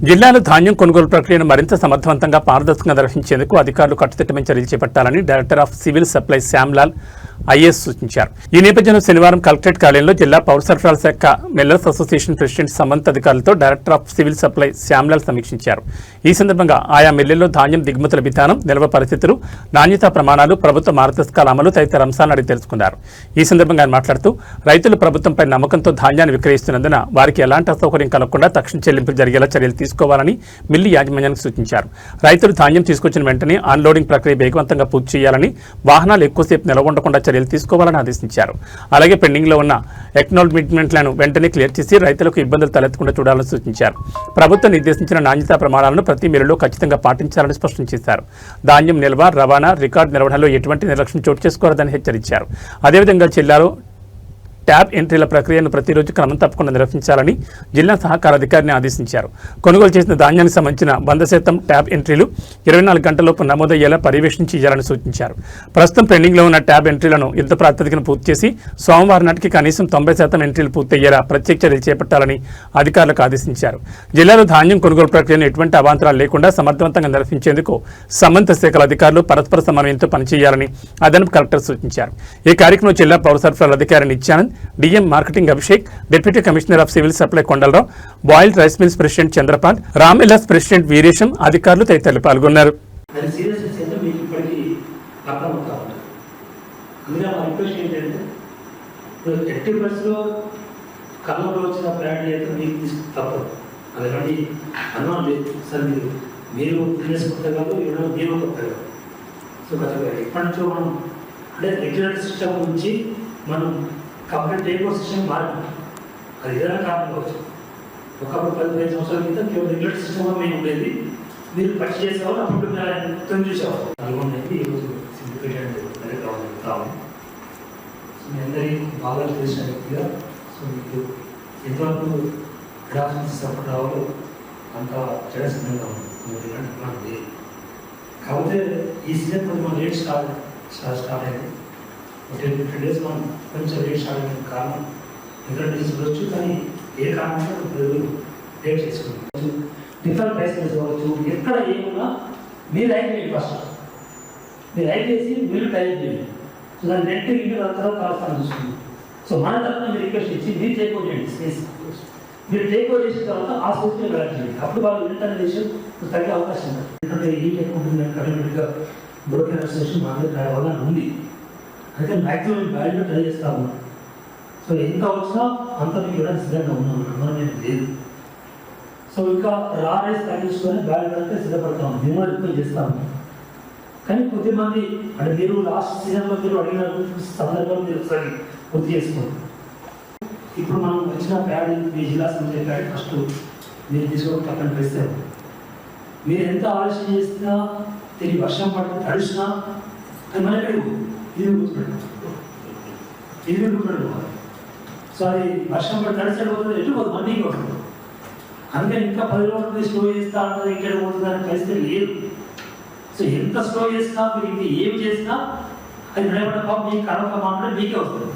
జిల్లాలో ధాన్యం కొనుగోలు ప్రక్రియను మరింత సమర్థవంతంగా పారదర్శకంగా నిర్వహించేందుకు అధికారులు కట్టుదిట్టమైన చర్యలు చేపట్టాలని director of civil supply Shyamlal IAS సూచించారు. ఈ నేపథ్యంలో శనివారం కలెక్టరేట్ కార్యాలయంలో జిల్లా పౌర సరఫరాల శాఖ మిల్లర్స్ అసోసియేషన్ ప్రెసిడెంట్ సంబంధిత అధికారులతో director of civil supply Shyamlal సమీక్షించారు. ఈ సందర్భంగా ఆయా మిల్లల్లో ధాన్యం దిగుమతుల విధానం, నిల్వ పరిస్థితులు, నాణ్యతా ప్రమాణాలు, ప్రభుత్వ మార్గదర్శకాల అమలు తదితర అంశాలను అడిగి తెలుసుకున్నారు. ఈ సందర్భంగా ఆయన మాట్లాడుతూ రైతులు ప్రభుత్వంపై నమ్మకంతో ధాన్యాన్ని విక్రయిస్తున్నందున వారికి ఎలాంటి అసౌకర్యం కలగకుండా తక్షణ చెల్లింపులు జరిగేలా చర్యలు తీసుకోవాలని మిల్లు యాజమాన్యానికి సూచించారు. రైతులు ధాన్యం తీసుకొచ్చిన వెంటనే అన్లోడింగ్ ప్రక్రియ వేగవంతంగా పూర్తి చేయాలని, వాహనాలు ఎక్కువసేపు నిల్వ ఉండకుండా చర్యలు తీసుకోవాలని ఆదేశించారు. అలాగే పెండింగ్ లో ఉన్న ఎక్నాలజ్మెంట్లను వెంటనే క్లియర్ చేసి రైతులకు ఇబ్బందులు తలెత్తకుండా చూడాలని సూచించారు. ప్రభుత్వం నిర్దేశించిన నాణ్యతా ప్రమాణాలను ప్రతి మిల్లులో ఖచ్చితంగా పాటించాలని స్పష్టం చేశారు. ధాన్యం నిల్వ, రవాణా, రికార్డు నిర్వహణలో ఎటువంటి నిర్లక్ష్యం చోటు చేసుకోరాదని హెచ్చరించారు. అదేవిధంగా జిల్లాలో ట్యాబ్ ఎంట్రీల ప్రక్రియను ప్రతిరోజు క్రమం తప్పకుండా నిర్వహించాలని జిల్లా సహకార అధికారిని ఆదేశించారు. కొనుగోలు చేసిన ధాన్యానికి సంబంధించిన 100% ట్యాబ్ ఎంట్రీలు 24 గంటలలోపు నమోదయ్యేలా పర్యవేక్షణ చేయాలని సూచించారు. ప్రస్తుతం పెండింగ్లో ఉన్న ట్యాబ్ ఎంట్రీలను యుద్ధ ప్రాతిపదికన పూర్తి చేసి సోమవారం నాటికి కనీసం 90% ఎంట్రీలు పూర్తయ్యేలా ప్రత్యేక చర్యలు చేపట్టాలని అధికారులకు ఆదేశించారు. జిల్లాలో ధాన్యం కొనుగోలు ప్రక్రియను ఎటువంటి అవాంతరాలు లేకుండా సమర్థవంతంగా నిర్వహించేందుకు సంబంధిత శాఖల అధికారులు పరస్పర సమన్వయంతో పనిచేయాలని అదనపు కలెక్టర్ సూచించారు. ఈ కార్యక్రమంలో జిల్లా పౌర సరఫరాల అధికారి Nityanand, DM marketing Abhishek, deputy commissioner of civil supply Kondalarao, boiled rice mills president Chandrapal, రామ్ఎల్ఎస్ ప్రెసిడెంట్ వీరేశం, అధికారులు తదితరులు పాల్గొన్నారు. మనం కంప్లీట్ టేక్ సిస్టమ్ మారింది. అది ఏదైనా కారణం కావచ్చు. ఒకప్పుడు 15 సంవత్సరాల క్రితం కేవలం రెగ్యులర్ సిస్టమ్ మేము ఉండేది. మీరు పర్చేస్ చేసేవాళ్ళు అప్పుడు మొత్తం చూసేవాళ్ళు. అలాగే ఈరోజు సింప్లిఫికేషన్ అనేది కావాలి. సో మీ అందరికీ బాగా తెలిసిన వ్యక్తిగా సో మీకు ఎంతవరకు అడాప్షన్ సపోర్ట్ రావాలో అంత చాలా సిద్ధంగా ఉంది. కాకపోతే ఈ సీజన్ కొంచెం లేట్ స్టార్ట్ అయింది. 10-15 డేస్ మనం కొంచెం లేట్ స్టార్ట్ అయిన కారణం ఎందుకంటే తీసుకోవచ్చు, కానీ ఏ కారణంగా లేట్ చేసుకుంటాం. డిఫరెంట్ ప్రైసెస్ కావచ్చు, ఎక్కడ ఏమున్నా మీరు రైట్ చేయండి. ఫస్ట్ మీరు రైట్ చేసి మీరు టైప్ చేయండి. సో దాన్ని నెట్ ఇంటర్ తర్వాత కాల్స్తాను చూసుకుంది. సో మన తరఫున మీరు రిక్వెస్ట్ ఇచ్చి మీరు టేక్ ఓవర్ చేయండి. స్పేస్ మీరు టేక్ ఓవర్ చేసిన తర్వాత ఆ స్పేస్ మీరు కలెక్ట్ చేయండి. అప్పుడు వాళ్ళు ఇంటర్నెట్ చేసి తగ్గే అవకాశం ఉంది. ఎందుకంటే ఈ టెక్ ఉంటుంది కరెక్ట్గా బ్రోకర్ అసోసియేషన్ మా దగ్గర అవగాహన ఉంది. అయితే మ్యాక్సిమం వాల్యూ ట్రై చేస్తా ఉన్నాం. సో ఎంత వచ్చినా అంత మీకు కూడా సిద్ధంగా ఉన్నాం, మనం లేదు. సో ఇంకా రా రైస్ తగ్గించుకొని వాల్యూ అంటే సిద్ధపడతాం, మేము కూడా రిక్వెస్ట్ చేస్తాము. కానీ కొద్దిమంది అంటే మీరు లాస్ట్ సీజన్లో మీరు అడిగిన సందర్భంలో మీరు ఒకసారి గుర్తు చేసుకోండి. ఇప్పుడు మనం వచ్చిన ప్యాడ్ మీ జిల్లా సంబంధించిన ప్యాడ్ ఫస్ట్ మీరు తీసుకోవడం పక్కన వేస్తారు. మీరు ఎంత ఆలోచన చేసినా తిరిగి వర్షం పడితే తడిసినా అది మన పెరుగు ఇది గుర్తుపెట్టుకోవాలి. సో అది వర్షం పడి తడిసిపోతుంది, ఎటు పోతుంది మండికి వస్తుంది. అందుకని ఇంకా 10 రోజులు స్లో చేస్తా అన్నది ఇక్కడ పోతుంది అనే పరిస్థితి లేదు. సో ఎంత స్లో చేసినా మీరు ఇంకా ఏం చేసినా అది నిలబడ మీకు కడవక మాత్రం మీకే వస్తుంది.